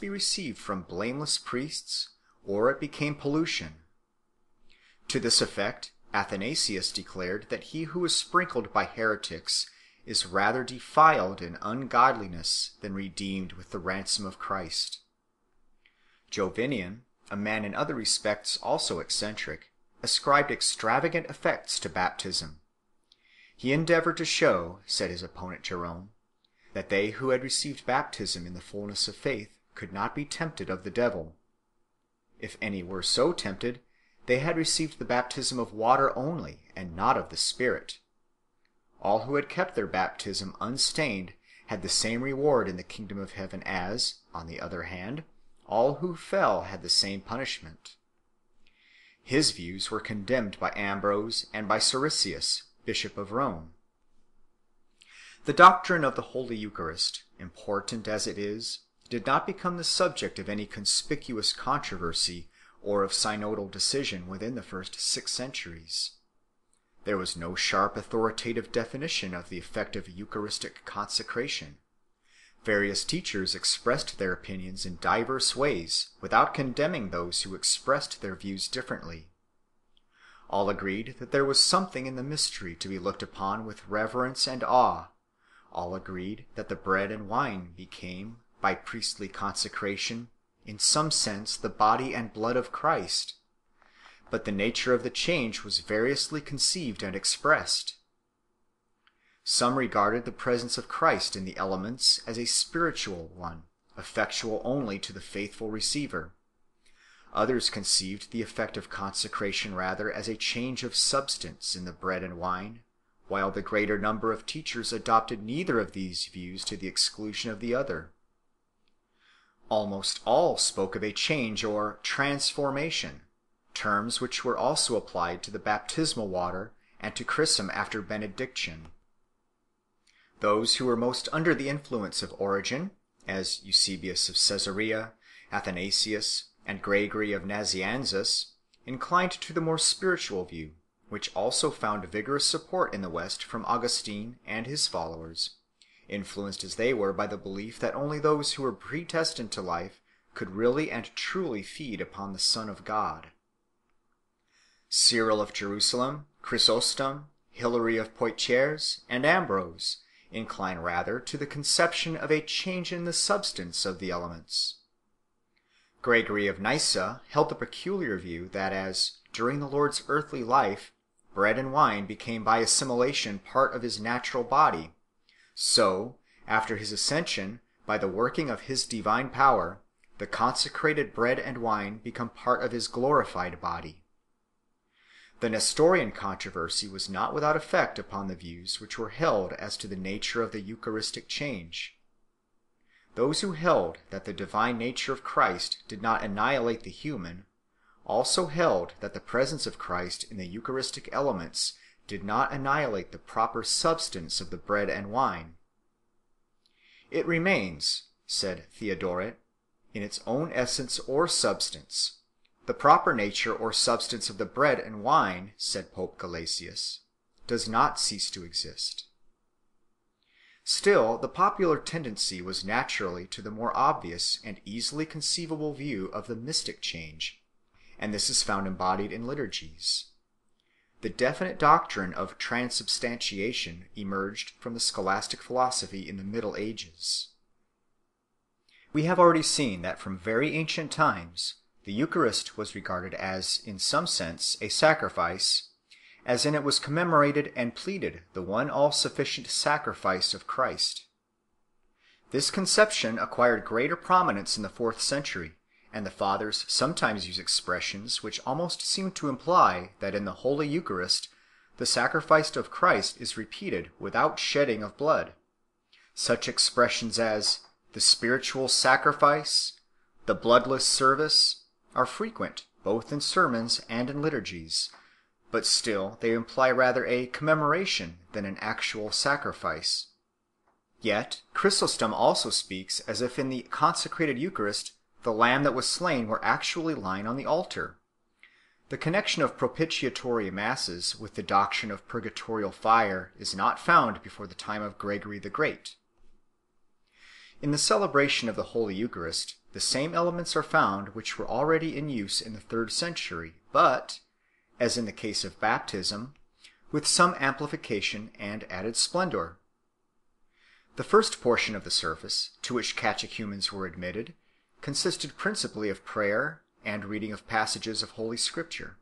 be received from blameless priests, or it became pollution. To this effect, Athanasius declared that he who is sprinkled by heretics is rather defiled in ungodliness than redeemed with the ransom of Christ. Jovinian, a man in other respects also eccentric, ascribed extravagant effects to baptism. He endeavoured to show, said his opponent Jerome, that they who had received baptism in the fullness of faith could not be tempted of the devil. If any were so tempted, they had received the baptism of water only, and not of the Spirit. All who had kept their baptism unstained had the same reward in the kingdom of heaven as, on the other hand, all who fell had the same punishment. His views were condemned by Ambrose and by Siricius, Bishop of Rome. The doctrine of the Holy Eucharist, important as it is, did not become the subject of any conspicuous controversy or of synodal decision within the first 6 centuries. There was no sharp authoritative definition of the effect of Eucharistic consecration. Various teachers expressed their opinions in diverse ways, without condemning those who expressed their views differently. All agreed that there was something in the mystery to be looked upon with reverence and awe. All agreed that the bread and wine became, by priestly consecration, in some sense the body and blood of Christ. But the nature of the change was variously conceived and expressed. Some regarded the presence of Christ in the elements as a spiritual one, effectual only to the faithful receiver. Others conceived the effect of consecration rather as a change of substance in the bread and wine, while the greater number of teachers adopted neither of these views to the exclusion of the other. Almost all spoke of a change or transformation, terms which were also applied to the baptismal water and to chrism after benediction. Those who were most under the influence of Origen, as Eusebius of Caesarea, Athanasius, and Gregory of Nazianzus, inclined to the more spiritual view, which also found vigorous support in the West from Augustine and his followers, influenced as they were by the belief that only those who were predestined to life could really and truly feed upon the Son of God. Cyril of Jerusalem, Chrysostom, Hilary of Poitiers, and Ambrose incline rather to the conception of a change in the substance of the elements. Gregory of Nyssa held the peculiar view that as, during the Lord's earthly life, bread and wine became by assimilation part of his natural body, so, after his ascension, by the working of his divine power, the consecrated bread and wine become part of his glorified body. The Nestorian controversy was not without effect upon the views which were held as to the nature of the Eucharistic change. Those who held that the divine nature of Christ did not annihilate the human, also held that the presence of Christ in the Eucharistic elements did not annihilate the proper substance of the bread and wine. It remains, said Theodoret, in its own essence or substance. The proper nature or substance of the bread and wine, said Pope Gelasius, does not cease to exist. Still, the popular tendency was naturally to the more obvious and easily conceivable view of the mystic change, and this is found embodied in liturgies. The definite doctrine of transubstantiation emerged from the scholastic philosophy in the Middle Ages. We have already seen that from very ancient times the Eucharist was regarded as, in some sense, a sacrifice, as in it was commemorated and pleaded the one all-sufficient sacrifice of Christ. This conception acquired greater prominence in the 4th century, and the Fathers sometimes use expressions which almost seem to imply that in the Holy Eucharist the sacrifice of Christ is repeated without shedding of blood. Such expressions as the spiritual sacrifice, the bloodless service, are frequent both in sermons and in liturgies, but still they imply rather a commemoration than an actual sacrifice. Yet Chrysostom also speaks as if in the consecrated Eucharist the lamb that was slain were actually lying on the altar. The connection of propitiatory masses with the doctrine of purgatorial fire is not found before the time of Gregory the Great. In the celebration of the Holy Eucharist, the same elements are found which were already in use in the 3rd century, but, as in the case of baptism, with some amplification and added splendor. The first portion of the service, to which catechumens were admitted, consisted principally of prayer and reading of passages of Holy Scripture.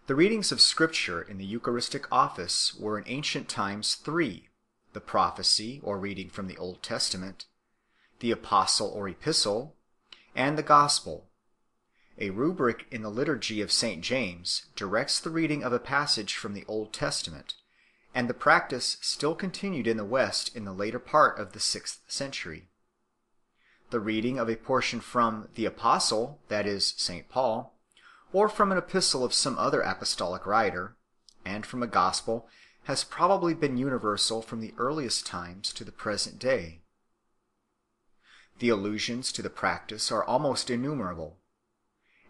The readings of Scripture in the Eucharistic office were in ancient times 3: the prophecy or reading from the Old Testament, the apostle or epistle, and the gospel. A rubric in the liturgy of St. James directs the reading of a passage from the Old Testament, and the practice still continued in the West in the later part of the 6th century. The reading of a portion from the apostle, that is, St. Paul, or from an epistle of some other apostolic writer, and from a gospel, has probably been universal from the earliest times to the present day. The allusions to the practice are almost innumerable.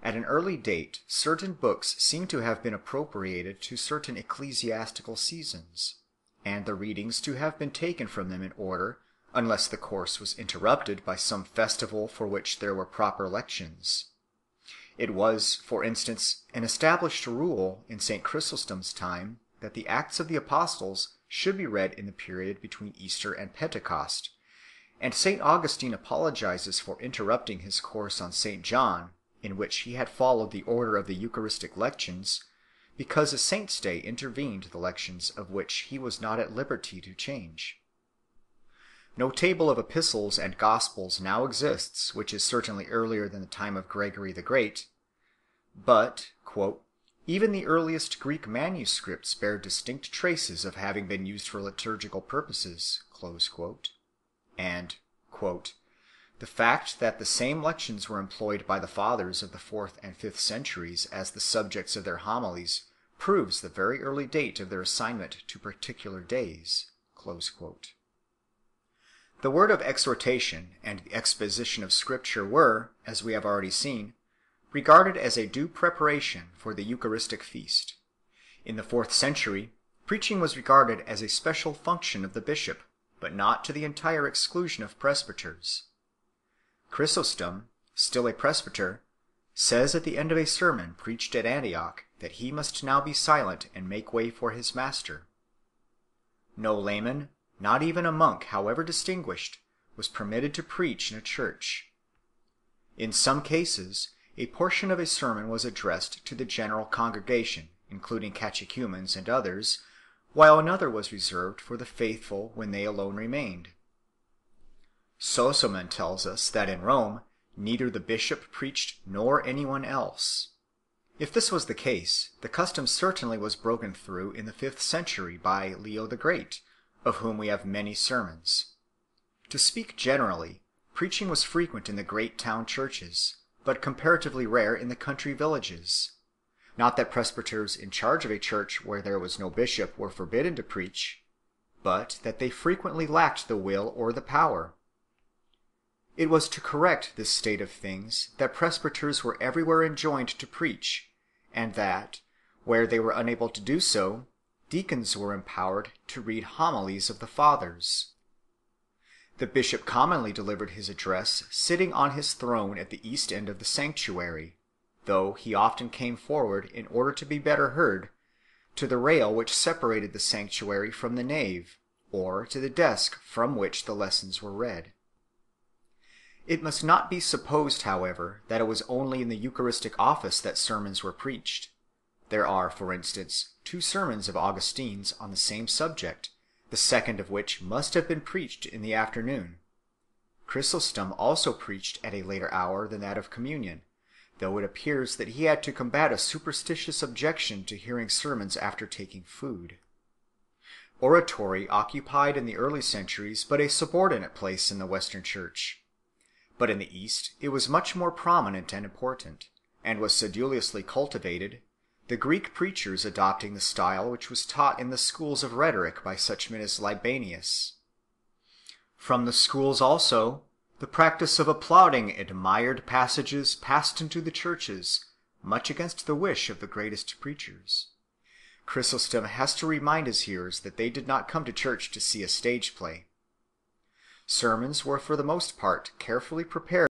At an early date, certain books seem to have been appropriated to certain ecclesiastical seasons, and the readings to have been taken from them in order, unless the course was interrupted by some festival for which there were proper lections. It was, for instance, an established rule in St. Chrysostom's time that the Acts of the Apostles should be read in the period between Easter and Pentecost, and St. Augustine apologizes for interrupting his course on St. John, in which he had followed the order of the Eucharistic lections, because a saint's day intervened the lections of which he was not at liberty to change. No table of epistles and gospels now exists which is certainly earlier than the time of Gregory the Great, but, even the earliest Greek manuscripts bear distinct traces of having been used for liturgical purposes, and, the fact that the same lections were employed by the fathers of the 4th and 5th centuries as the subjects of their homilies proves the very early date of their assignment to particular days." The word of exhortation and the exposition of Scripture were, as we have already seen, regarded as a due preparation for the Eucharistic feast. In the 4th century, preaching was regarded as a special function of the bishop, but not to the entire exclusion of presbyters. Chrysostom, still a presbyter, says at the end of a sermon preached at Antioch that he must now be silent and make way for his master. No layman, not even a monk however distinguished, was permitted to preach in a church. In some cases, a portion of a sermon was addressed to the general congregation, including catechumens and others, while another was reserved for the faithful when they alone remained. Sozomen tells us that in Rome neither the bishop preached nor anyone else. If this was the case, the custom certainly was broken through in the 5th century by Leo the Great, of whom we have many sermons. To speak generally, preaching was frequent in the great town churches, but comparatively rare in the country villages. Not that presbyters in charge of a church where there was no bishop were forbidden to preach, but that they frequently lacked the will or the power. It was to correct this state of things that presbyters were everywhere enjoined to preach, and that, where they were unable to do so, deacons were empowered to read homilies of the fathers. The bishop commonly delivered his address sitting on his throne at the east end of the sanctuary, though he often came forward, in order to be better heard, to the rail which separated the sanctuary from the nave, or to the desk from which the lessons were read. It must not be supposed, however, that it was only in the Eucharistic office that sermons were preached. There are, for instance, 2 sermons of Augustine's on the same subject, the second of which must have been preached in the afternoon. Chrysostom also preached at a later hour than that of communion, though it appears that he had to combat a superstitious objection to hearing sermons after taking food. Oratory occupied in the early centuries but a subordinate place in the Western Church. But in the East it was much more prominent and important, and was sedulously cultivated, the Greek preachers adopting the style which was taught in the schools of rhetoric by such men as Libanius. From the schools also, the practice of applauding admired passages passed into the churches, much against the wish of the greatest preachers. Chrysostom has to remind his hearers that they did not come to church to see a stage play. Sermons were for the most part carefully prepared